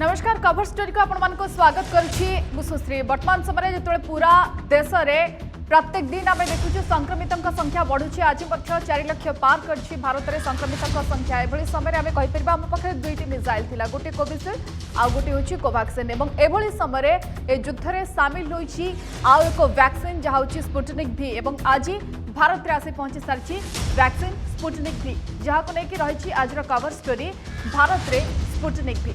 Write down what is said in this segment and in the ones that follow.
नमस्कार cover story को आपण स्वागत करुच्ची सुश्री। वर्तमान समय जो पूरा देश में प्रत्येक दिन आम देखु संक्रमितों संख्या बढ़ुची। आज 4 लाख पार कर भारत में संक्रमितों संख्या। एभली समय आम कहीपर आम पाखे दुईटी मिसाइल थिला, गोटे कोविशील्ड आउ गोटे होची कोवैक्सिन। एवं एभली समय ए युद्ध में सामिल होईची आउ एक वैक्सीन जहाँ होची स्पुटनिक भी। एवं आज भारत में आसी पहुंची सारी वैक्सीन स्पुटनिक भी, जहाँ को लेकिन रही आज कवर स्टोरी भारत में स्पुटनिक भी।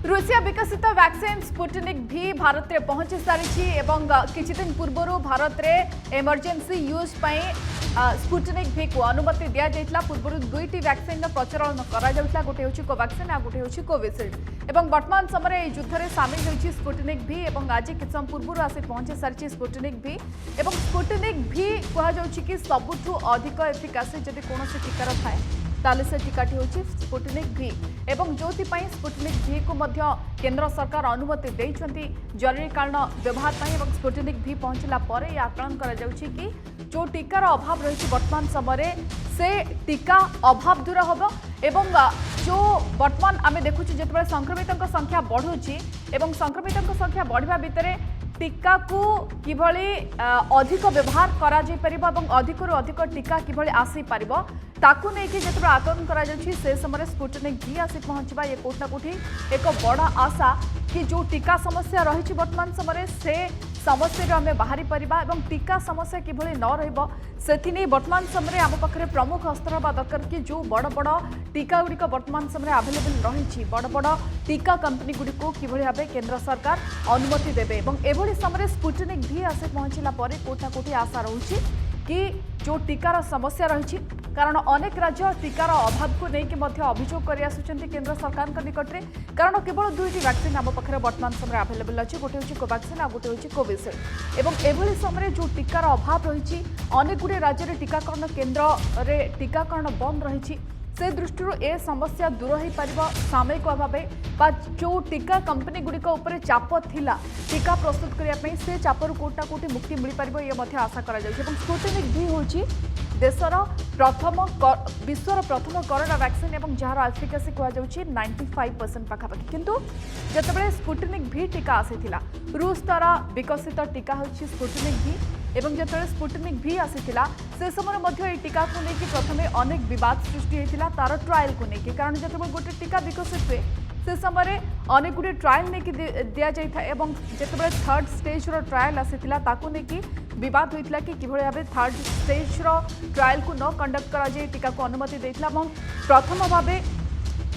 रूसिया विकसित वैक्सीन स्पुटनिक भी भारत में पहुंची सारी। एवं किछि दिन पूर्व भारत में इमरजेंसी यूज स्पुटनिक भी को अनुमति दि जाइतला। पूर्व दुईटी वैक्सीन प्रचलन करा जाउतला, गोटे होची कोवैक्सिन आ गोटे होची कोविशील्ड। एवं वर्तमान समय युद्ध में सामिल होची स्पुटनिक भी। एवं आज किछि समय पूर्व आसी पहुंची सारी स्पुटनिक भी। एवं स्पुटनिक भी कहा जाउची कि सबुठु अधिक एफिकासी जदि कोनोसी टीकार थाए ताले से टीकाटी होची स्पुटनिक भी। एवं जोथिपाई स्पुटनिक भी को मध्य केंद्र सरकार अनुमति देइछंती जरूरीकालीन व्यवहार पाई। एवं स्पुटनिक भी पहुंचला परे आकलन करा जाउची कि जो टीकार अभाव रही वर्तमान समय से टीका अभाव दूर हम। एवं जो वर्तमान आम देखुँ जो संक्रमितों संख्या बढ़ुची एवं संक्रमितों संख्या बढ़िया भितर टीका को किभली अधिक व्यवहार करा जाई परिबो एवं अधिक रु अधिक टीका किभली आसी परिबो ताकू नेकी जेतबे आकलन करा जाउछि से समय स्पुटनिक भी आसी पहुंचबा। ये कोठना कोठी एक बड़ा आशा कि जो टीका समस्या रही वर्तमान समय से समस्या आम बाहरी परिबा एवं टीका समस्या किभली न रहिबो सेथि नै वर्तमान समय आम पाखरे प्रमुख अस्त्र बा दरकार कि जो बड़ बड़ टीका गुड़िक वर्तमान समय अवेलेबल रही बड़ बड़ टीका कंपनी गुड़िक किभली भाबे केंद्र सरकार अनुमति देबे। एवं एभली समय स्पुटनिक भी आसी पहुंचला परे कोठा कोठी आशा रहुछि कि जो टीकार समस्या रही कारण अनेक राज्य टीकार अभाव को लेकिन अभियोग कर केंद्र सरकार निकट में। कारण केवल दुईटी वैक्सीन आम पाखे वर्तमान समय अवेलेबल अच्छी, गोटे होची कोवैक्सिन आ गोटे होची कोविशील्ड। एवं एभली समय जो टीकार अभाव रही अनेक गुड़े राज्य में टीकाकरण केन्द्र में टीकाकरण बंद रही से दृष्टि ए समस्या दूर हो पार सामयिक भाव जो टीका कंपनी गुड़िक उपर चाप थिला टीका प्रस्तुत करने से चापरू कोटा कोटी मुक्ति मिल पार ये आशा करा जाउछि। एवं स्पुटनिक भी होची देशर प्रथम विश्वर प्रथम कोरोना वैक्सीन एवं जार एफिकासी कह 95% पाखापाखि। किंतु जितेबाला स्पुटनिक भी टीका आसीथिला रूस द्वारा विकसित टीका होची स्पुटनिक भी। एवं जितेबाला स्पुटनिक भी आसीथिला से समय मध्य ए टीका को लेकिन प्रथमे अनेक विवाद सृष्टि होता तार ट्रायल को लेकिन। कारण जितेबाला गोटे टीका विकसित हुए से समय अनेक गुड़े ट्रायल नहीं दि जाए एवं जितेबाला थर्ड स्टेज ट्रायल आसीथिला ताकू लेकिन विवाद होता कि किभली भाबे थर्ड स्टेज ट्रायल को न कंडक्ट करा जाए टीका को अनुमति देथिला। प्रथम भाबे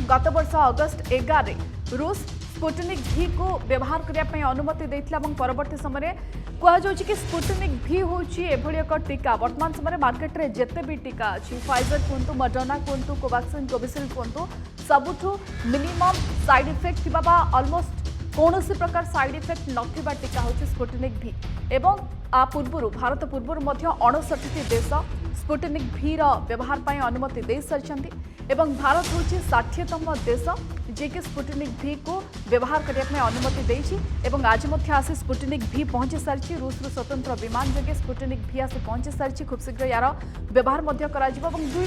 गत वर्ष अगस्त 11 रूस स्पुटनिक भी को व्यवहार करने अनुमति देथिला। परवर्ती समय कह जाउछि कि स्पुटनिक भी होची एभली एक टीका वर्तमान समय मार्केट रे जेते भी टीका अछि फाइजर कहतु मडर्ना कहतु कोवैक्सिन कोविशील्ड कहतु सबुठु मिनिमम साइड इफेक्ट थिबा ऑलमोस्ट कौनसी प्रकार साइड इफेक्ट नथिबा टीका होची स्पुटनिक भी। एवं पूर्व भारत पूर्व 59 देश स्पुटनिक भी व्यवहार पाई अनुमति दे सारी। एवं भारत हूँ 60तम देश जे कि स्पुटनिक भी को व्यवहार करने अनुमति देछि। एवं आज आसी स्पुटनिक भी पहुंची सारी। रूस स्वतंत्र विमान जगे स्पुटनिक भी आसी पहुंची सारी। खूब शीघ्र यार व्यवहार 2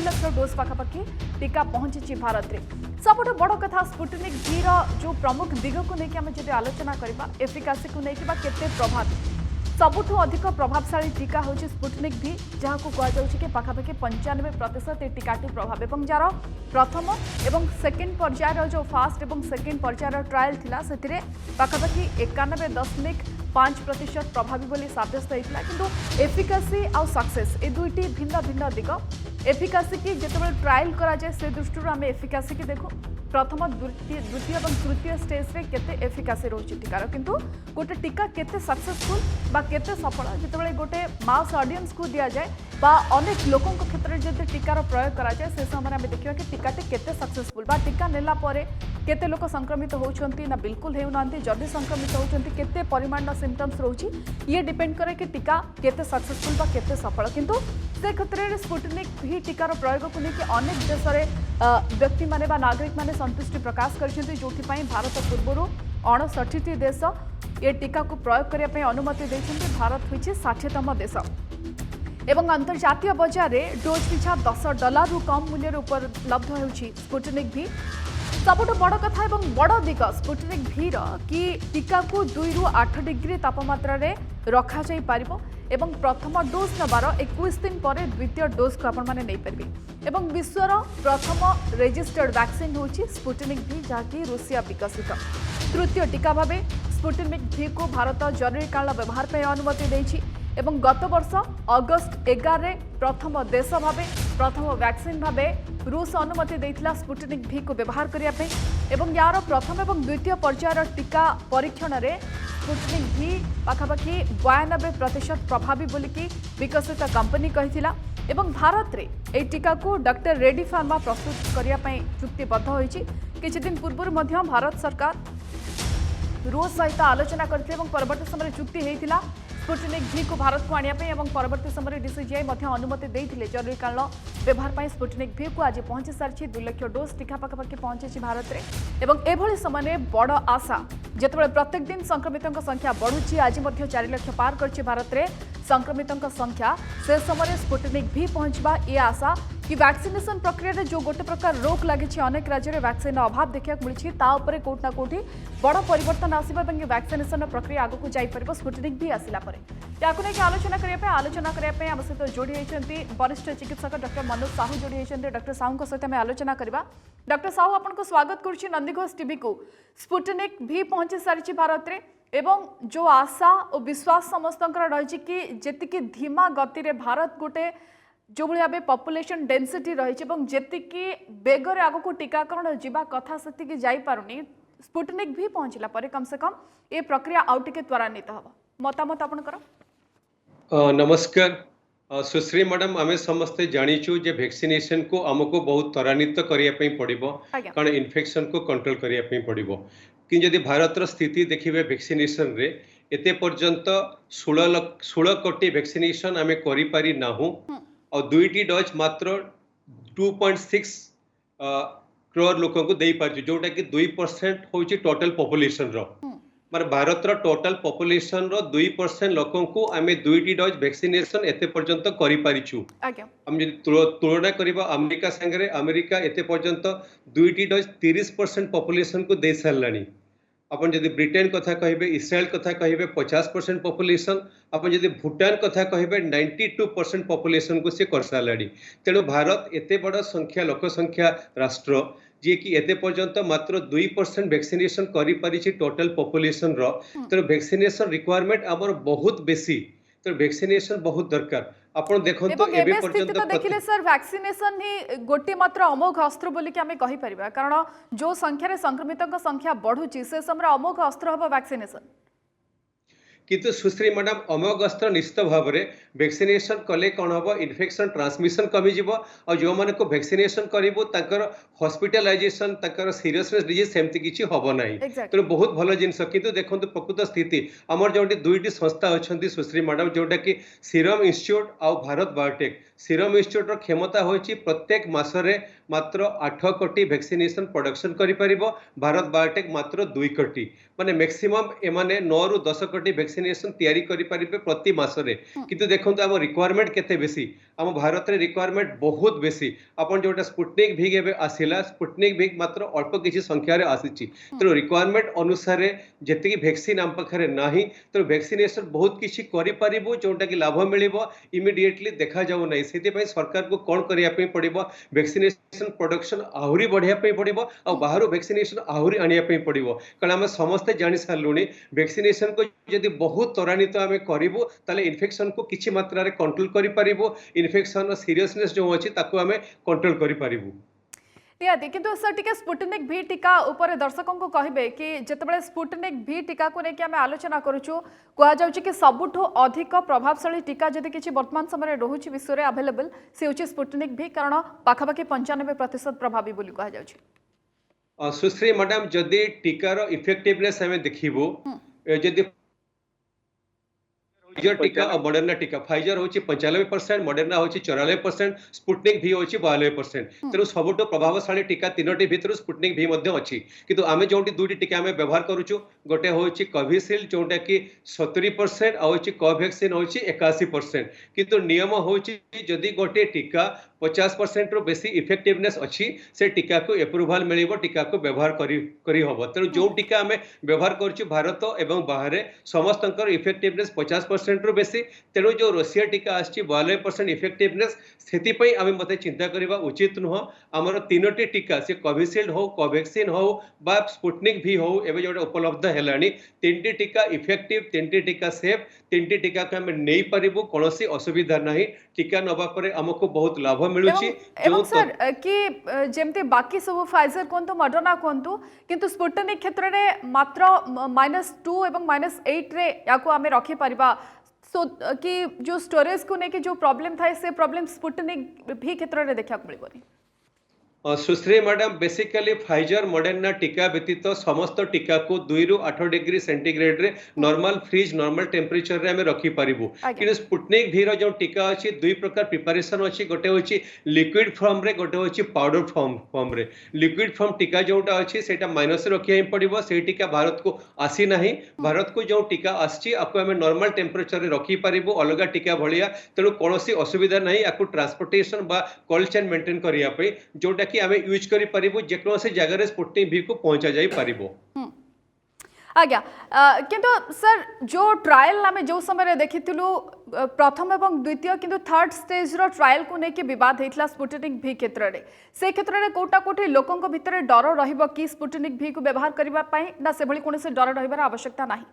लाख डोज पाखापाखि टीका पहुंची भारत में। सबुठ बड़ कथा स्पुटनिक भी जो प्रमुख दिग को लेकिन आम जब आलोचना करबा एफिकासी को लेकिन केते प्रभावी सबुठु अधिक प्रभावशाली टीका होची स्पुटनिक भी, जहाँ को कहुच्छे कि पाखापाखि 95% ए टीकाटी प्रभाव। एवं जार प्रथम एवं सेकेंड पर्यायर जो फास्ट एवं सेकेंड पर्यायर ट्रायल थिला सेतिरे पाखापाखि 91.5% प्रभावी बोली साब्यस्त होता। किंतु एफिकासी आउ सक्सेस ए दुईटी भिन्न भिन्न दिग। एफिकासी की जितेबाला ट्रायल करा जाए से दृष्टि आम एफिकासी की देखू प्रथम द्वितीय और तृतीय स्टेज रे केते एफिकासी रोची टीकार। किंतु गोटे टीका केते सक्सेसफुल बा केते सफल जितेबाला गोटे मास ऑडियंस को दिया जाए बा अनेक लोकों क्षेत्र में जब टीकार प्रयोग करा जाए से समय आम देखा कि टीकाटी केते सक्सेसफुल बा टीका नेला परे केते लोक संक्रमित होउछंती ना बिल्कुल हेउनांती जदि संक्रमित होउछंती केते परिमाण सिम्पटम्स रोची ये डिपेंड करे कि टीका केते सक्सेसफुल बा केते सफल। किंतु से क्षेत्र में स्पुटनिक भी टीकार प्रयोग को लेकिन अनेक देश व्यक्ति माने बा नागरिक माने संतुष्टि प्रकाश करछंती जोथिपाई भारत पूर्व 59 देश ये टीका को प्रयोग करने अनुमति देछंती। भारत होइछि 60तम देश। एवं अंतर्जातीय बाजार में डोज पिछा $10 रु कम मूल्य उपलब्ध होउछि स्पुटनिक भी। सबुठ बड़ कथा एवं बड़ दिग स्पुटनिक भी कि टीका को 2 रु 8 डिग्री तापमात्रा रे रखा जाई पारिबो एवं प्रथम डोज नबार 21 दिन पर द्वितीय डोज को आपण माने नै परबे एवं विश्वर प्रथम रेजिस्टर्ड वैक्सीन होची स्पुटनिक भी जहाँकि रूसिया विकसित तृतीय टीका भावे स्पुटनिक भी को भारत जरूरीकाल व्यवहार पे अनुमति देछि एवं गत वर्ष अगस्त 11 रे प्रथम देश भावे प्रथम वैक्सीन भावे रूस अनुमति देइथिला स्पुटनिक भी को व्यवहार करिया पे एवं यार प्रथम एवं द्वितीय पर्यायर टीका परीक्षण रे स्पुटनिक भी पाखापाखि 92% प्रभावी बोलिकी विकसित कंपनी कहिथिला एवं भारत रे ए टीका को डॉक्टर रेड्डी फार्मा प्रस्तुत करिया पे चुक्तिबद्ध होइछि। किछि दिन पूर्व मध्य भारत सरकार रूस सहित आलोचना करथिले एवं परवर्ती समय चुक्ति हेइथिला स्पुटनिक भी को भारत को आनिया पे एवं परवर्ती समय डीसीजीआई मध्य अनुमति देइथिले जरूरीकाल व्यवहार पर स्पुटनिक भी को आज पहुंची सारी 2 लाख डोज टीका पाखापाखि पहुंची भारत में एवं एभली समय बड़ आशा जिते प्रत्येक दिन संक्रमितों संख्या बढ़ुची आज 4 लाख पार कर भारत में संक्रमितों संख्या से समय स्पुटनिक भी पहुंचवा ये आशा कि वैक्सीनेशन प्रक्रिया रे जो गोटे प्रकार रोक लगी अनेक राज्य में वैक्सीन अभाव देखा मिली कोटना कोटी बड़ परिवर्तन आसवा वैक्सीनेशन प्रक्रिया आगक जापर स्पुटनिक भी आसला या आलोचना करने आम सहित जोड़ी होती वरिष्ठ चिकित्सक डॉक्टर मनोज साहू जोड़ी होती डॉक्टर साहू सहित आम आलोचना करवा। डॉक्टर साहू आपको स्वागत करुच्ची नंदीघोष टीवी को। स्पुटनिक भी पहुंची सारी भारत में एवं जो आशा और विश्वास समस्त रही कि जी धीमा गति रे भारत गोटे जो भाव पॉपुलेशन डेंसिटी रही जी बेगर आग को टीकाकरण जावा कथा से जापारुनी स्पुटनिक भी पहुंचला पर कम से कम ये प्रक्रिया आउ टिके त्वरान्वित हम मतामत आपनकर। नमस्कार सुश्री मैडम आमे समस्ते जानिचु जे वैक्सीनेशन को हमको बहुत त्वरान्वित करिया पई पड़िबो कारण इन्फेक्शन को कंट्रोल करिया पई पड़िबो कि जदि भारतर स्थिति देखिबे वैक्सीनेशन रे एते पर्यंत 16 कोटी वैक्सीनेशन आमे करि पारि नाहु और दुईटी डोज मात्र 2.6 करोड़ लोक को दे पार जोटा कि 2% होची टोटल पॉपुलेशन रो मार भारत रो टोटल पॉपुलेशन रो 2% लोकों को आमे दुईटी डोज वैक्सीनेशन एते पर्यंत करि पारिछु। हम जदि तुलना करिबा अमेरिका संगे अमेरिका एते पर्यंत दुईटी डोज 30% पॉपुलेशन को दे सारलानी। अपन जदि ब्रिटेन कथा कहिबे इस्राएल कथा कहिबे 50% पॉपुलेशन अपन जदि भूटान कथा कहिबे 92% पॉपुलेशन को से कर सारलानी। तेणु भारत एते बड़ा संख्या लोक संख्या राष्ट्र जी कि एते पर्यंत मात्र 2% वैक्सीनेशन करि पारिछि टोटल पॉपुलेशन रो तेणु वैक्सीनेशन रिक्वायरमेंट हमर बहुत बेसी तेणु वैक्सीनेशन बहुत दरकार। आपण देखंतो एबे पर्यंत तो देखिले सर वैक्सीनेशन ही गोटे मात्र अमोघ अस्त्र बोली कि आमे कहि परिबा कारण जो संख्या रे संक्रमितक संख्या बढ़ुची से समय अमोघ अस्त्र हबो वैक्सीनेशन किंतु सुश्री मैडम अमोघ अस्त्र निश्चित भाव में वैक्सीनेशन कले कौन हम इन्फेक्शन ट्रांसमिशन कमी जीव और जो माने को वैक्सीनेशन करिवो ताकर हॉस्पिटलाइजेशन ताकर सीरियसनेस डिजीज सेमती किछि हबो नाही तो बहुत भलो जिंस किंतु देखंतु प्रकृत स्थिति हमर जोटी दुईटी संस्था अछंती सुश्री मैडम जोटा कि सीरम इंस्टीट्यूट और भारत बायोटेक सीरम इंस्टीट्यूट रो क्षमता होछि प्रत्येक मासरे मात्र 8 कोटी वैक्सीनेशन प्रोडक्शन करि परिबो भारत बायोटेक मात्र 2 कोटी माने मैक्सिमम एमाने 9 रु 10 कोटी वैक्सीनेशन तैयारी करि परिबे प्रति मासरे किंतु देखंतु हम रिक्वायरमेंट केते बेसी हम भारत रे रिक्वायरमेंट बहुत बेसी अपन जोटा स्पुटनिक भी एबे आसिला स्पुटनिक भी मात्र अल्प किछि संख्या रे आसीछि तो रिक्वायरमेंट अनुसार जेति वैक्सीन हम पखरे नाही तो वैक्सीनेशन बहुत किछि करि परिबो जोटा कि लाभ मिलिबो इमीडिएटली देखा जाउ नै सेति पई सरकार को कोन करिया पई पड़िबो वैक्सीनेशन प्रोडक्शन आहुरी बढ़िया पई पड़िबो आ बाहर वैक्सीनेशन आहुरी आनिया पई पड़िबो कारण हम समस्त जानि सारलुनी वैक्सीनेशन को जदि बहुत त्वरान्वित आम करूँ ताले इन्फेक्शन को किछि मात्रा रे कंट्रोल करि परिबो इन्फेक्शन सीरियसनेस जो अछि ताको आम कंट्रोल करि परिबो निहाती किंतु सर टिके स्पुटनिक भी टीका ऊपर दर्शकों को कहबे कि जेतेबेले स्पुटनिक भी टीका को लेके आम आलोचना करूछु कहा जाउछि कि सबुठो अधिक प्रभावशाली टीका जदि किछि वर्तमान समय रहुछि विश्व रे अवेलेबल से होछि स्पुटनिक भी कारण पाखापाखि 95% प्रभावी बोली कहा जाउछि। सुश्री मैडम जदि टीकार इफेक्टिवनेस हमें देखिबो जदि फाइजर टीका और मॉडर्ना टीका फाइजर होची 95%, मॉडर्ना होची 94%, स्पुटनिक भी होची 92%। तेणु सबुठ प्रभावशाली टीका तीनोटी भितर स्पुटनिक भी मध्य अछि, किंतु आमे जोंटी दुईटी टीका आमे व्यवहार करूछु, गोटे होची कोविशील्ड जोंटा कि 70% आ होची कोवैक्सीन होची 81%। किंतु नियम होची जदि गोटे टीका 50% रो बेसी इफेक्टिवनेस अच्छी से टीका को एप्रूवाल मिलिबो, टीका को व्यवहार करी हबो। तेणु जो टीका आमे व्यवहार करछु भारत एवं बाहर समस्तंकर इफेक्टिवनेस 50% रो बेसी। तेणु जो रशिया टीका आछि 92% इफेक्टिवनेस, सेति पई आमे मते चिंता करिबा उचित नुह। हमर तीनोटी टीका से कोविशील्ड हो, कोवैक्सीन हो बा स्पुटनिक भी हो, एबे जोडे उपलब्ध हेलानी, तीनटी टीका इफेक्टिव, तीनटी टीका सेफ, तीनटी टीका के आमे नै परिबो, कोनोसी असुविधा नाही। टीका नबा परे हमको बहुत लाभ मिलुची। एवं सर कि जेमते बाकी सब फाइजर कोंतो मॉडर्ना कोंतो, किंतु स्पुटनिक क्षेत्र रे मात्र -2 एवं -8 रे याको आमे रखि परिबा। सो कि जो स्टोरेज को नेके जो प्रॉब्लम था से प्रॉब्लम स्पुटनिक भी क्षेत्र रे देखा मिलबोनी। सुश्री मैडम, बेसिकली फाइजर मॉडर्ना टीका व्यतीत समस्त टीका को 2 रु 8 डिग्री सेंटीग्रेड रे नॉर्मल फ्रीज नॉर्मल टेम्परेचर रे हमें रखी पारिबु। कि स्पुटनिक भी रो जो टीका अछि दुई प्रकार प्रिपरेशन अछि, गोटे होछि लिक्विड फॉर्म रे, गोटे होछि पाउडर फॉर्म रे। लिक्विड फॉर्म टीका जोटा अछि सेटा माइनस रखिया ही पड़िबो, से टीका भारत को आसी नाही। भारत को जो टीका आछि आपको हमें नॉर्मल टेम्परेचर रे रखी पारिबु अलगा टीका भलिया। तेणु कोनोसी असुविधा नाही आपको ट्रांसपोर्टेशन बा कोल्ड चेन मेंटेन करिया पई, जोटा कि आमे यूज करि परिबो जेकोसी जगह रे स्पुटनिक भी को पहुंचा जाई परिबो। आज्ञा किंतु सर जो ट्रायल आमे जो समय रे देखिथिलु प्रथम एवं द्वितीय किंतु थर्ड स्टेज रो ट्रायल को नेके विवाद हेतला स्पुटनिक भी क्षेत्र रे, से क्षेत्र रे कोटा कोठी लोकन को भितरे डर रहिबो कि स्पुटनिक भी को व्यवहार करबा पई ना से भली कोनसे डर रहिबार आवश्यकता नाही।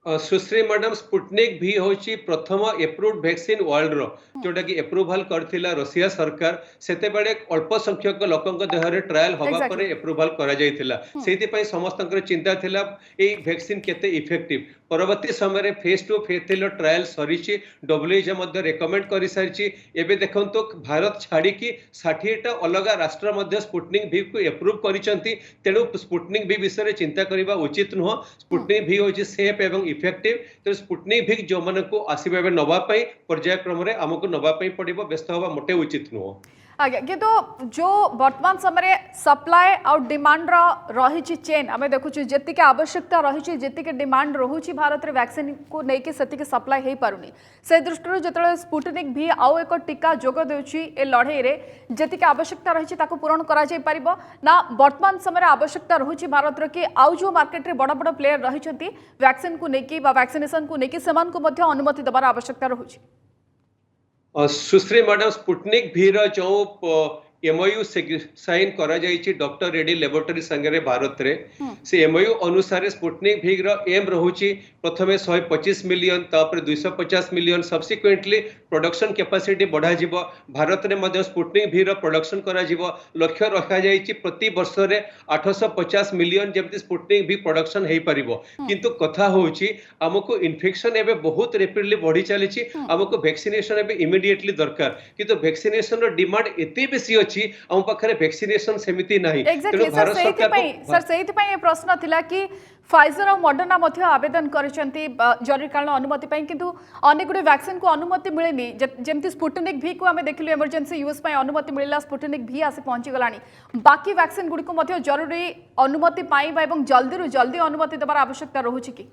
सुश्री मैडम, स्पुटनिक भी होची प्रथम एप्रूव्ड वैक्सीन वर्ल्ड रो, जोटा कि एप्रूवल करथिला रशिया सरकार। सेते बेले अल्प संख्यक लोकंक देहरे ट्रायल होबा परे एप्रूवल करा जायथिला। सेति पई समस्तंकर चिंता थिला ए वैक्सीन केते इफेक्टिव। परवर्ती समय रे फेज 2 फेज 3 ट्रायल सरीची, WHO मध्ये रेकमेंड करि सारिची। एबे देखंतो भारत छाडी कि 60 टा अलगा राष्ट्र मध्ये स्पुटनिक भी को एप्रूव करिसंती। तेणु स्पुटनिक भी विषय रे चिंता करिबा उचित नुह। स्पुटनिक भी होची सेफ एवं इफेक्टिव। तो स्पुटनिक भी जो मन को आसीबा नबा पई पर्यायक्रम रे हमको नबा पई पड़िबो, व्यस्त होबा मोटे उचित नुह। आगे किंतु जो वर्तमान समय सप्लाई और डिमांड रही चेन आम देखु जी आवश्यकता रही जी डिमांड रोचे भारत में वैक्सीन को लेकिन से सप्लाई हो पारुनी, से दृष्टि जो स्पुटनिक भी आउ एक टीका जोग देउछि ए लड़ाई रे जी आवश्यकता रही पूरण कर ना वर्तमान समय आवश्यकता रही भारत कि आउ जो मार्केट रे बड़ बड़ प्लेयर रही वैक्सीन को लेकिन वैक्सीनेशन को लेकिन से अनुमति देवार आवश्यकता रही। सुश्री मैडम, स्पुटनिक भी जो MOU साइन करा जाइछि डॉक्टर रेड्डी लैबोरेटरी संगे भारत रे, से MOU अनुसार स्पुटनिक भी रो एम रहुछि प्रथमे 125 मिलियन तापर 250 मिलियन सब्सिक्वेंटली प्रोडक्शन कैपेसिटी बढ़ा जिवो। भारत रे मध्ये स्पुटनिक भी रो प्रोडक्शन करा जिवो। लक्ष्य रखा जाइछि प्रति वर्ष रे 850 मिलियन जेमति स्पुटनिक भी प्रोडक्शन हेई परिबो। किंतु कथा होछि हमको इन्फेक्शन एबे बहुत रैपिडली बढ़ी चलीछि, हमको वैक्सीनेशन एबे इमीडिएटली दरकार। किंतु वैक्सीनेशन रो डिमांड एते बेसी अछि, हम पखरे वैक्सीनेशन समिति नाही। तेणु भारत सरकार सर प्रश्न थिला कि फाइजर और मॉडर्ना मध्य आवेदन करिसेंती जरूरीकालीन अनुमति पई, किंतु अनेक गुडे वैक्सीन को अनुमति मिलेनी। जेमती स्पुटनिक भी को आमे देखिलु इमरजेंसी यूज पई अनुमति मिलला, स्पुटनिक भी आसी पहुंची गलानी। बाकी वैक्सीन गुडी को मध्य जरूरी अनुमति पाइबा एवं जल्दी रु जल्दी अनुमति देबार आवश्यकता रहुछि कि?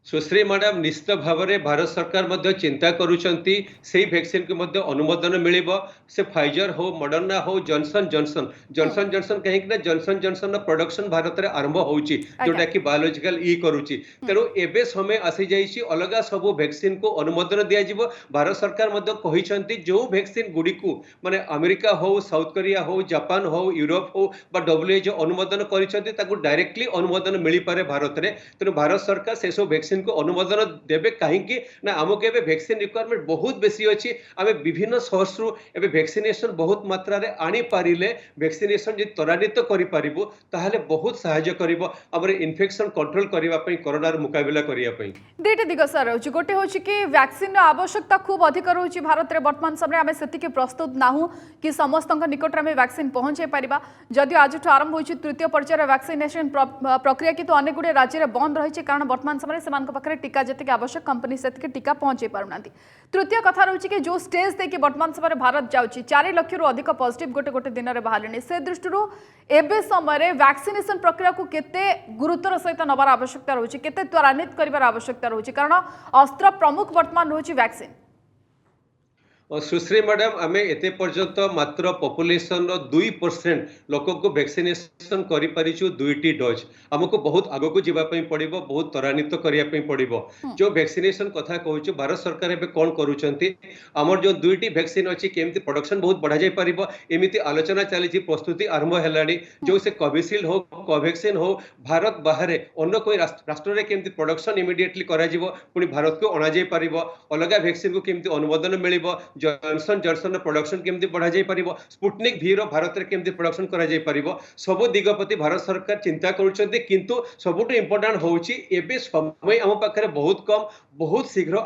सुश्री मैडम, निश्चित भाव में भारत सरकार मध्य चिंता करुचंती से वैक्सीन को मध्य अनुमोदन मिलिबो। से फाइजर हो, मॉडर्ना हो, जॉनसन जॉनसन कहीं ना जॉनसन जॉनसन प्रोडक्शन भारत रे आरंभ होउची, जोटा कि बायोलॉजिकल करूची। तेणु एबे समय आसी जाइछि अलगा सब वैक्सीन को अनुमोदन दिया जिवो। भारत सरकार मध्य कहिसंती जो वैक्सीन गुडी को माने अमेरिका हो, साउथ कोरिया हो, जापान हो, यूरोप हो बा WHO अनुमोदन करिसंती ताकू डायरेक्टली अनुमोदन मिली पारे भारत रे। तेणु भारत सरकार से सब वैक्सीन को अनुमोदन देबे कहीं ना हमको एबे वैक्सीन रिक्वायरमेंट बहुत बेसी अछि। आमे विभिन्न सोर्स रु एबे वैक्सीनेशन बहुत मात्रा रे आनी पारिले वैक्सीनेशन जे त्वरान्वित करि पारिबो ताहले बहुत सहायता करिवो हमरे इन्फेक्शन कंट्रोल करिवा पई, कोरोना रो मुकाबला करिया पई। दुईटी दिग सर रहउछि, गोटे होछि कि वैक्सीन आवश्यकता खूब अधिक रहउछि भारत रे वर्तमान समय आमे सेति के प्रस्तुत नाहु कि समस्तक निकट रे वैक्सीन पहुंचे परिबा। जदि आज आरंभ होछि तृतीय पर्यायर वैक्सीनेशन प्रक्रिया, कि तो अनेक गुडे राज्य रे बंद रहिछि कारण वर्तमान समय मान पाखे टीका जी आवश्यक कंपनी से टीका पहुंचे पारना। तृतीय कथा रही कि जो स्टेज देखिए वर्तमान समय भारत जाऊँगी 4 लाख रु अधिक पॉजिटिव गोटे गोटे दिन में बाहर से दृष्टि एबे समय वैक्सीनेशन प्रक्रिया को केते गुरुत्वर सहित नबार आवश्यकता रही केते त्वरान्वित कर आवश्यकता रही कारण अस्त्र प्रमुख वर्तमान रही वैक्सीन। सुश्री मैडम आम एत पर्यंत मात्र पॉपुलेशन 2% लोक को वैक्सीनेशन करिपारिछु 2टी डोज हमको बहुत आग को जीवाई पड़ो बहुत त्वरान्वित करने पड़ो जो वैक्सीनेशन कथा कहूँ भारत सरकार एवं कौन करुँचर जो 2टी वैक्सीन अच्छी केमी प्रोडक्शन बहुत बढ़ा जाई पारिबो एमिति आलोचना चली प्रस्तुति आरंभ है जो से कोविशील्ड हो कोवैक्सीन हो भारत बाहर अन्य कोई राष्ट्र में केमी प्रोडक्शन इमिडिएटली पुणी भारत को अणा जाई पारिबो अलग वैक्सीन को केमी अनुमोदन मिलिबो जॉनसन जॉनसन प्रोडक्शन केमती बढ़ा जाई परिबो स्पुटनिक भी रो भारत रे केमती प्रोडक्शन करा जाई परिबो सब दिगपति भारत सरकार चिंता करूछन्ते किंतु सबुठ इंपोर्टेंट होउची एबे समय हम पाखरे बहुत कम बहुत शीघ्र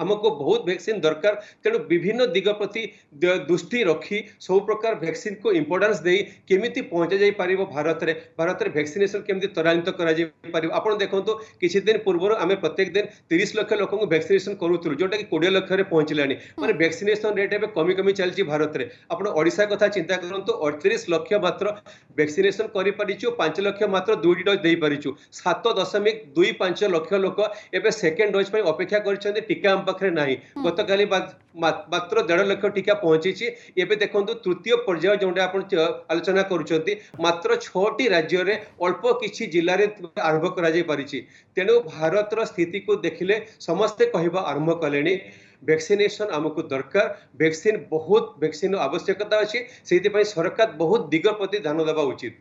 हमको बहुत वैक्सीन दरकार तेणु विभिन्न दिगपति दृष्टि रखी सब प्रकार वैक्सीन को इंपोर्टेंस देई केमिति पहुंचा जाई परिबो भारत रे वैक्सीनेशन केमती त्वरान्वित करा जाई परिबो आपण देखंतो किछि दिन पूर्व आमे प्रत्येक दिन 30 लाख लोक को वैक्सीनेशन करूथुलु जोटा कि 20 लाख रे पहुंचलानी माने वैक्सीनेशन रेट एवं कमी कमी चलती भारत में आप ओडिशा कथा चिंता करूँ 38 लाख मात्र वैक्सीनेशन कर 5 लाख मात्र 2टी डोज दे पारिछु 7.25 लाख लोक एवं सेकेंड डोज पर अपेक्षा कर टीका आम पाखे ना गत काली मात्र 1.5 लाख टीका पहुंची एवं देखो तृतीय पर्याय जोटा आप आलोचना करुँच मात्र 6टी राज्य में अल्प किसी जिले में आरंभ कर तेणु भारत स्थिति को देखिले समस्ते कहवा आरंभ कले वैक्सीनेशन आमको दरकार वैक्सीन बहुत वैक्सीन आवश्यकता अच्छी से सरकार बहुत दिग प्रति ध्यान देवा उचित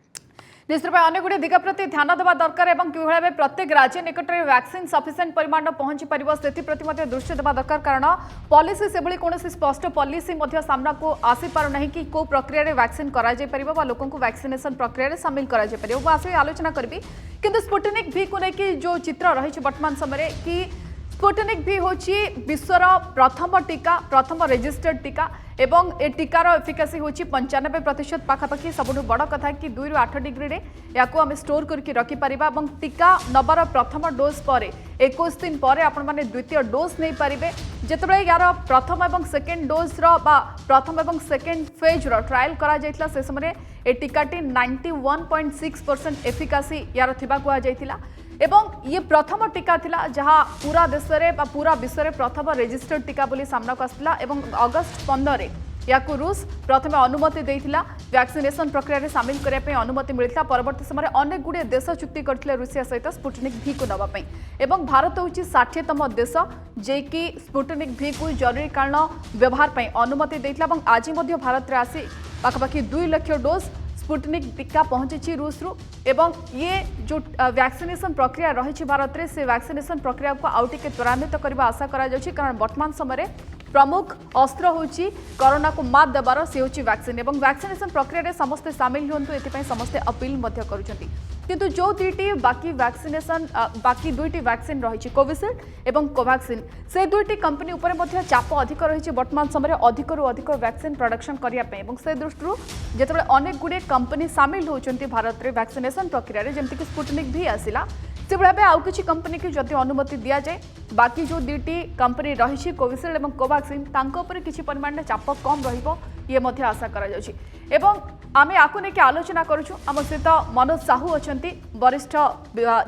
निश्चित भाव अनेक गुड़े दिग प्रति ध्यान देवा दरकार और कि प्रत्येक राज्य निकट में वैक्सीन सफिशिएंट परिमाण पहुंची पार से दृष्टि देवा दरकार कारण पॉलिसी से कौन स्पष्ट पॉलिसी सामना को आसी पारना कि कौ प्रक्रिया वैक्सीन कर लोक वैक्सीनेशन प्रक्रिया सामिल कर आलोचना करी कि स्पुटनिक भी को लेकिन जो चित्र रही वर्तमान समय कि स्पुटनिक भी होची विश्वर प्रथम टीका प्रथम रेजिस्टर्ड टीका एवं ए टीकार एफिकासी होची 95% पाखापाखि सबुठ बड़ कथा कि 2 ରୁ 8 डिग्री रे याको आम स्टोर करके रखिपारिबा एवं टीका नबार प्रथम डोज पर 21 दिन पर आपण माने द्वितीय डोज नहीं पारिबे जेतबे यार प्रथम एवं सेकेंड डोज रो बा प्रथम एवं सेकेंड फेज रो ट्रायल करा जायतला से समय ए टीकाटी 91.6% एफिकासी यार थिबा कुआ जायतिला एवं ये प्रथम टीका थिला जहाँ पूरा देश में पूरा विश्व में प्रथम रेजिस्टर्ड टीका बोली सामना को आसला एवं अगस्त 15 या रूस प्रथम अनुमति देइथिला वैक्सीनेशन प्रक्रिया रे शामिल करने अनुमति मिलता परवर्ती समय अनेक गुड़े देश चुक्ति करथिले रूसिया सहित स्पुटनिक भी को नवाई एवं भारत होची 60तम देश जे कि स्पुटनिक भी को जरूरीकालीन व्यवहार पर अनुमति देइथिला एवं आज भारत में आसी पाखापाखि 2 लाख डोज स्पुटनिक टीका पहुंची रूस रु एवं ये जो वैक्सीनेशन प्रक्रिया रही भारत में से वैक्सीनेशन प्रक्रिया को आउ टिके त्वरान्वित करने आशा करा कारण वर्तमान समय प्रमुख अस्त्र होची कोरोना को मात देवार से होची वैक्सीन एवं वैक्सीनेशन प्रक्रिया रे समस्ते सामिल होंतु एथिपाई समस्ते अपील मध्य करूछंती किंतु जो दुईटी बाकी वैक्सीनेशन बाकी दुईटी वैक्सीन रही कोविशील्ड एवं कोवैक्सीन से दुईटी कंपनी उपर मध्य चाप अधिक रही वर्तमान समय अधिक रु अधिक वैक्सीन प्रोडक्शन करने से दृष्टि जिते अनेक गुड़े कंपनी सामिल होती भारत में वैक्सीनेशन प्रक्रिया रे जेमती कि स्पुटनिक भी आसिला से भाव आउ किसी कंपनी की जदि अनुमति दि जाए बाकी जो दुईटी कंपनी रही कोविशील्ड और कोवैक्सीन किसी परिमाण चाप कम रही आशा करा आम आपको लेकिन आलोचना करुँ आम सहित मनोज साहू अच्छा वरिष्ठ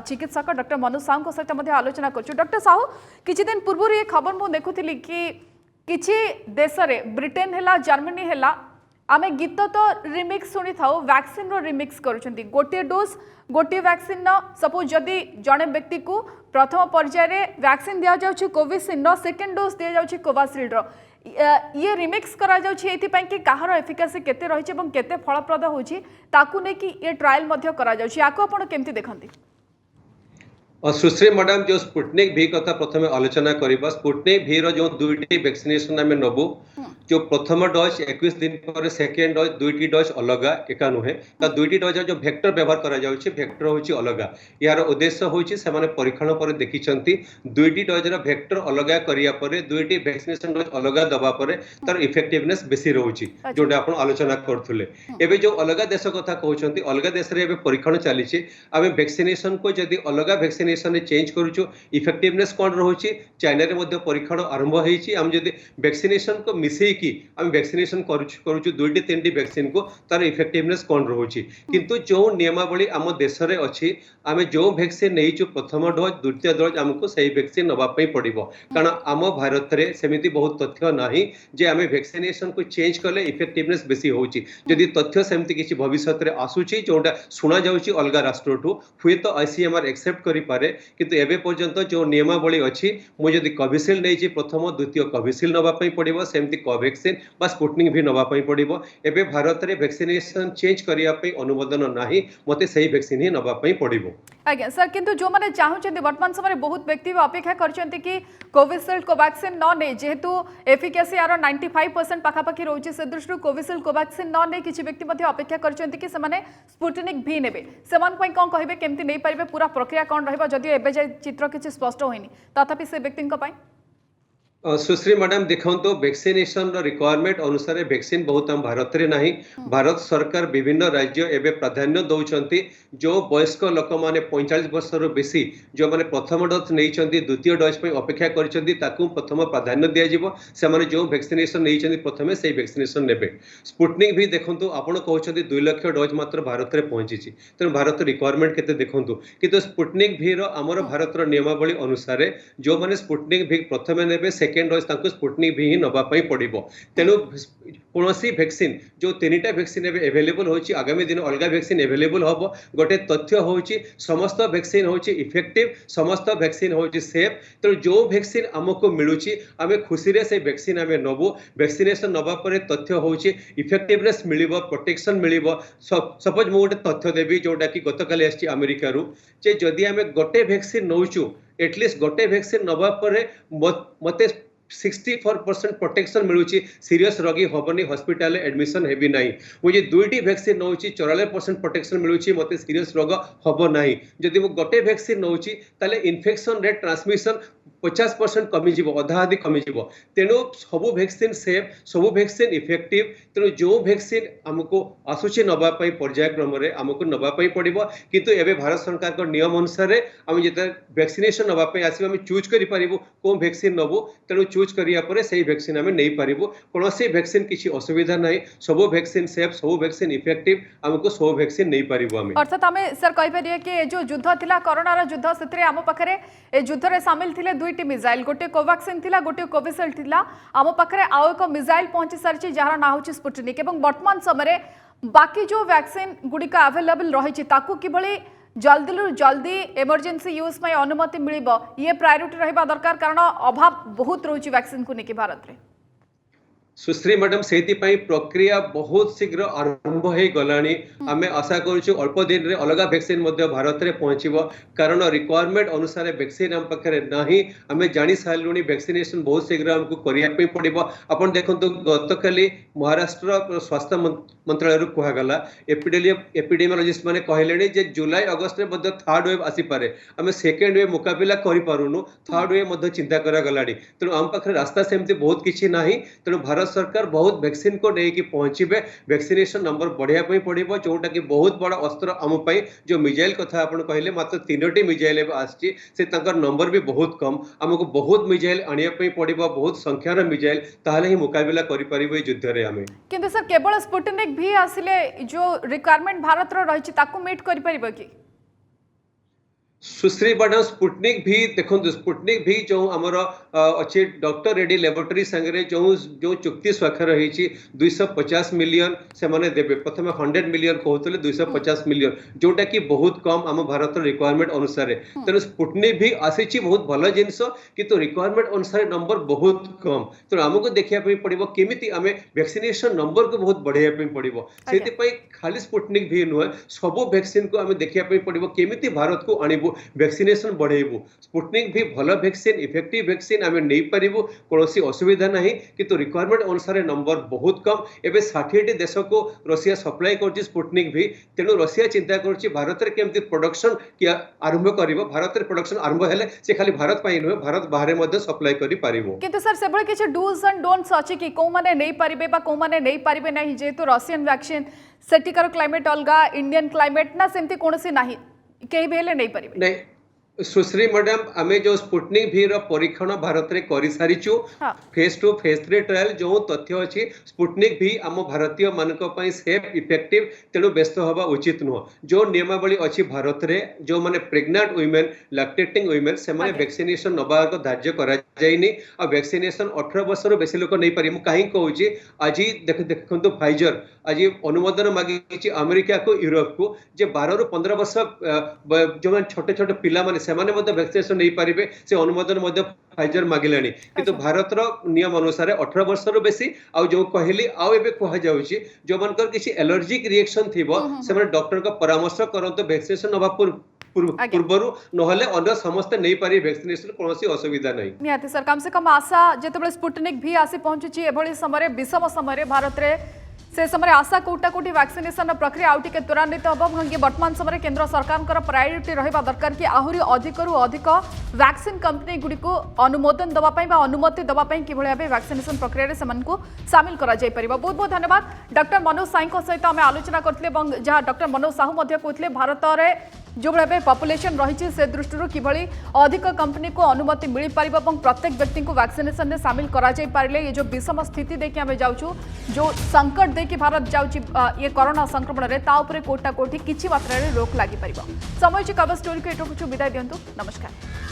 चिकित्सक डॉक्टर मनोज साहू सहित आलोचना करुँ डॉक्टर साहू किछि दिन पूर्व ये खबर मुझे देखुली कि किछि देश में ब्रिटेन है जर्मनी है आम गीत तो रिमिक्स शुणी था वैक्सीन रो रिमिक्स करुँच गोटे डोज गोटे वैक्सीन सपोज जदि जड़े व्यक्ति को प्रथम पर्याय वैक्सीन दि जाऊँ कोविशील्ड सेकेंड डोज दि जाऊँ कोविशील्ड ये रिमिक्स करा कि कहार एफिकासी केते रही केते फलप्रद होची ताकू ने कि ये ट्रायल मध्य करा जाउछि आको आपण केमती देखंती सुश्री मैडम जो स्पुटनिक भी कथा प्रथम आलोचना करबा स्पुटनिक भी रो जो दुईटी वैक्सीनेशन आमे नबु जो प्रथम डोज 21 दिन पर सेकेंड डोज दुईटी डोज अलग एका नुहे तो दुईटी डोज जो भेक्टर व्यवहार करा जाउछि भेक्टर होछि अलग यार उद्देश्य होछि से माने परीक्षण पर देखिचंती दुईटी डोज रो भेक्टर अलग करिया परे दुईटी वैक्सीनेशन डोज अलग दबा परे तार इफेक्टिवनेस बेसी रहउछि जोटा आपण आलोचना करथुले एबे जो अलग देश कथा कहउछंती अलग देश रे एबे परीक्षण चलीछि आमे वैक्सीनेशन को जदी अलग वैक्सीनेशन रे चेंज करूछु इफेक्टिवनेस कोन रहउछि चाइना रे मध्ये परीक्षण आरंभ हेछि हम जदी वैक्सीनेशन को मिसे कि आम वैक्सीनेशन करूछु दुईटी तीनटी वैक्सीन को तार इफेक्टिवनेस कोन रहउछि किंतु जो नियमावली आम देश रे अछि आमे जो वैक्सीन नेइछु प्रथम डोज द्वितीय डोज हमको सही वैक्सीन नबा पई पड़िबो कारण आम भारत रे सेमिति बहुत तथ्य नाही जे आमे वैक्सीनेशन को चेंज करले इफेक्टिवनेस बेसी होउछि जदि तथ्य सेमिति किछि भविष्यत रे आसुछि जोटा सुना जाउछि अलगा राष्ट्रठु हुए तो आईसीएमआर एक्सेप्ट करि पारे किंतु एबे पर्यंत जो नियमावली अछि मु जदि कोविशील्ड नेइछि प्रथम द्वितीय कोविशील्ड नबा पई पड़िबो सेमिति कोवैक्सीन बा स्पुटनिक भी नबा पई पड़िबो एबे भारत रे वैक्सीनेशन चेंज करिया पई अनुमोदन नाही मते सही वैक्सीन ही नबा पई पड़िबो आज्ञा सर किंतु जो माने चाहुचंती वर्तमान समय बहुत व्यक्ति अपेक्षा करचंती कि कोविशील्ड कोवैक्सीन न ने जेहेतु एफिकेसी यार 95% पाखापाखि रोचे से दृष्टि कोविशील्ड कोवैक्सीन न ने किछि व्यक्ति मध्ये अपेक्षा करचंती कि से स्पुटनिक भी नेबे सेमान पई कोन कहिबे केमति नै परिबे पूरा प्रक्रिया कोन रहबो जदियो एबे जे चित्र किछि स्पष्ट होइनी तथापि से व्यक्तिक पई सुश्री मैडम देखो वैक्सीनेशन रिक्वायरमेंट अनुसार वैक्सीन बहुत हम भारत रे नहीं भारत सरकार विभिन्न राज्य एवं प्राधान्य दौरान जो वयस्क लोक मैंने 45 वर्ष बेसी जो मैंने प्रथम डोज नहीं द्वितीय डोज पर अपेक्षा कर प्रथम प्राधान्य दिज्व से जो वैक्सीनेशन नहीं प्रथम से वैक्सीनेशन ने स्पुटनिक भी देखो आपड़ कहते 2 लाख डोज मात्र भारत में पहुंची तेणु भारत रिक्वायरमेंट केते देखु कि स्पुटनिक भी आमर भारत नियमावली अनुसार जो मैंने स्पुटनिक भी प्रथम ने सेकेंड डोज तांको स्पुटनिक भी नबा पई पड़िबो तेनु कोनोसी वैक्सीन जो तीनटा वैक्सीन एबे अवेलेबल होची आगामी दिन अलगा वैक्सीन अवेलेबल होबो गोटे तथ्य होची समस्त वैक्सीन होची इफेक्टिव समस्त वैक्सीन होची सेफ तो जो वैक्सीन हमको मिलुची आमे खुशी रे से वैक्सीन आमे नबो वैक्सीनेशन नबा परे तथ्य होची इफेक्टिवनेस मिलिबो प्रोटेक्शन मिलिबो सपोज मु गोटे तथ्य देबी जोटा कि गतकाली आछि अमेरिका रु जे जदी आमे गोटे वैक्सीन नौचु एटलिस्ट गोटे वैक्सीन नबा परे मते 64% प्रोटेक्शन मिलुची सीरियस रोगी होबनी हॉस्पिटल एडमिशन हेबी नाही मुझे दुईटी वैक्सीन नौची 94% प्रोटेक्शन मिलुची मते सीरियस रोग होबो नाही जदि मु गोटे वैक्सीन नौची ताले इन्फेक्शन रेट ट्रांसमिशन 50% कमी जीवो अधा अधिक कमी जीवो तेणु सबु वैक्सीन सेफ सबु वैक्सीन इफेक्टिव तेणु जो वैक्सीन हमको आसुची नबा पई पर्यायक्रम रे हमको नबा पई पड़िबो किंतु एबे भारत सरकार को नियम अनुसार हम जेते वैक्सीनेशन नबा पई आसी हम चूज करि परिबो कोन वैक्सीन नबो तेणु चूज करिया परे सही वैक्सीन हमें नहीं पारिबो कोनोसी वैक्सीन किछि असुविधा नाही सबु वैक्सीन सेफ सबु वैक्सीन इफेक्टिव हमको सब वैक्सीन नहीं पारिबो हमें अर्थात हमें सर कहि परिए कि जो युद्ध थिला कोरोना रो युद्ध सेतरे हम पाखरे ए युद्ध रे शामिल थिले दुईटी मिसाइल गोटे कोवैक्सीन थिला गोटे कोविशील्ड थिला हम पाखरे आउ एक मिसाइल पहुंची सरछि जहार ना होछि स्पुटनिक एवं वर्तमान समय बाकी जो वैक्सीन गुडी का अवेलेबल रहिछि ताकू किबळी जल्दी इमरजेंसी यूज में अनुमति मिलिबो ये प्रायोरिटी रहबा दरकार कारण अभाव बहुत रोची वैक्सीन को लेके भारत रे सुश्री मैडम से प्रक्रिया बहुत शीघ्र आरंभ हो गलानी आमे आशा करूछु अल्प दिन रे अलग वैक्सीन मध्ये भारत रे पहुंचीबो कारण रिक्वायरमेंट अनुसार वैक्सीन हम पाखरे नाही आमे जानि सालुनी वैक्सीनेशन बहुत शीघ्र हमको करिया पे पड़िबो आपण देखंतु गतकाली महाराष्ट्र स्वास्थ्य मंत्रालय कहा गला एपिडेमियोलॉजिस्ट माने कहलेनी जे जुलाई अगस्त रे मध्ये थर्ड वेव आसी पारे आमे सेकंड वेव मुकाबिला करि पारुनु थर्ड वेव मध्ये चिंता करा गलाडी तेणु हम पाखरे रास्ता सेमती बहुत किछि नाही तेणु भारत सरकार बहुत वैक्सीन को लेकिन पहुंचे वैक्सीनेशन नंबर बढ़िया पड़ो जोटा कि बहुत बड़ा अस्त्र आम जो मिजाइल कथा आप कहले मात्र 3टी मिजाइल आसी नंबर भी बहुत कम आमको बहुत मिजाइल आने पड़ो बहुत संख्यार मिजाइल ताहले ही मुकाबिला करिपारिबो युद्ध रे आमे किंतु सर केवल स्पुटनिक भी आसिले जो रिक्वायरमेंट भारत रो रहिछि ताकू मीट करिपारिबो कि सुश्री मैडम स्पुटनिक भी देखो स्पुटनिक भी जो आमर अच्छे डॉक्टर रेड्डी लैबोरेटरी संगे जो चुक्ति स्वाक्षर रही 250 मिलियन से माने देबे प्रथम 100 मिलियन कहते 250 मिलियन जोटा कि बहुत कम आम भारत रिक्वायरमेंट अनुसार तेणु स्पुटनिक भी आसी बहुत भल जिनस किंतु रिक्वायरमेंट अनुसार नंबर बहुत कम तेणु आमको देखा पड़ो केमिति आमे वैक्सीनेशन नंबर को बहुत बढ़ाई पड़ो से खाली स्पुटनिक भी नुहे सबू वैक्सीन को आमे देखा पड़ो केमिति भारत को आणबो वैक्सीनेशन बढ़ेबू स्पुटनिक भी भल वैक्सीन इफेक्टिव वैक्सीन आम नहीं पारू कौन असुविधा ना किंतु रिक्वायरमेंट अनुसार नंबर बहुत कम एवं 60 देश को रशिया सप्लाई कर स्पुटनिक भी तेणु रशिया चिंता कर भारत में केमती प्रोडक्शन आरंभ कर भारत में प्रोडक्शन आरंभ हेले से खाली भारत नुहे भारत बाहर सप्लाई कर पारिबो किंतु सर से किसी डूज एंड डोंट्स अच्छी कि कौ माने नहीं पारिबे बा कौ माने नहीं पारिबे नहीं जेहेतु रशियन वैक्सीन सेटिकार क्लाइमेट अलगा इंडियन क्लाइमेट ना सेमती कोनोसी नाही केही भी हेले नहीं पारिबे नहीं सुश्री मैडम आमे जो स्पुटनिक भी परीक्षण भारत में कर सारीचु फेज 2 फेज 3 ट्रायल जो तथ्य अच्छी स्पुटनिक भी आम भारतीय मानक सेफ इफेक्टिव तेणु व्यस्त हवा उचित नुह जो नियमावली अच्छी भारत में जो माने प्रेग्नेंट वुमेन लैक्टेटिंग वुमेन से माने वैक्सीनेशन नबा धार्य करा जायनी आ वैक्सीनेशन 18 वर्ष बेसी लोक नहीं पारि कहीं कहूँ आज देखु फाइजर आज अनुमोदन मागी अमेरिका को यूरोप को जे 12 ରୁ 15 वर्ष जो छोटे छोटे पिला माने सेमाने मध्य वैक्सीनेशन नहीं पारिबे से अनुमोदन मध्य फाइजर मागिलानी किंतु भारत रो नियम अनुसार 18 वर्ष रो बेसी आ जो कहली आ एबे कह जाउची जो मानकर किसी एलर्जिक रिएक्शन थिबो से माने डॉक्टर का परामर्श करंतो वैक्सीनेशन नबा पूर्वरु नहले अन्य समस्त नहीं पारि वैक्सीनेशन कोनोसी असुविधा नहीं निहाती सर कम से कम आशा जेतेबेले स्पुटनिक भी आसी पहुंची एभली समय विषम समय भारत रे से समय आशा कोटा कोटी वैक्सीनेशन प्रक्रिया आउट के त्वरान्वित हम वर्तमान समय केंद्र सरकार प्रायोरिटी रहा दरकार कि आहरी अधिक अधिक वैक्सीन कंपनी गुड़ी को अनुमोदन दवाई अनुमति दवाई कि भाव वैक्सीनेशन प्रक्रिया सामिल कर बहुत बहुत धन्यवाद डॉक्टर मनोज साई सहित आम आलोचना करते जहाँ डॉक्टर मनोज साहू कहते भारत में जो भाव पॉपुलेशन रही से दृष्टि किभली अधिक कंपनी को अनुमति मिल पार प्रत्येक व्यक्ति को वैक्सीनेशन में सामिल करारे ये जो विषम स्थिति देखिए आम जाऊँ जो संकट देखिए भारत जाऊँगी ये कोरोना संक्रमण में कोटा कोटी किसी मात्रा रोक लगी पार समय कवर स्टोरी को एटू विदाय दिंतु नमस्कार।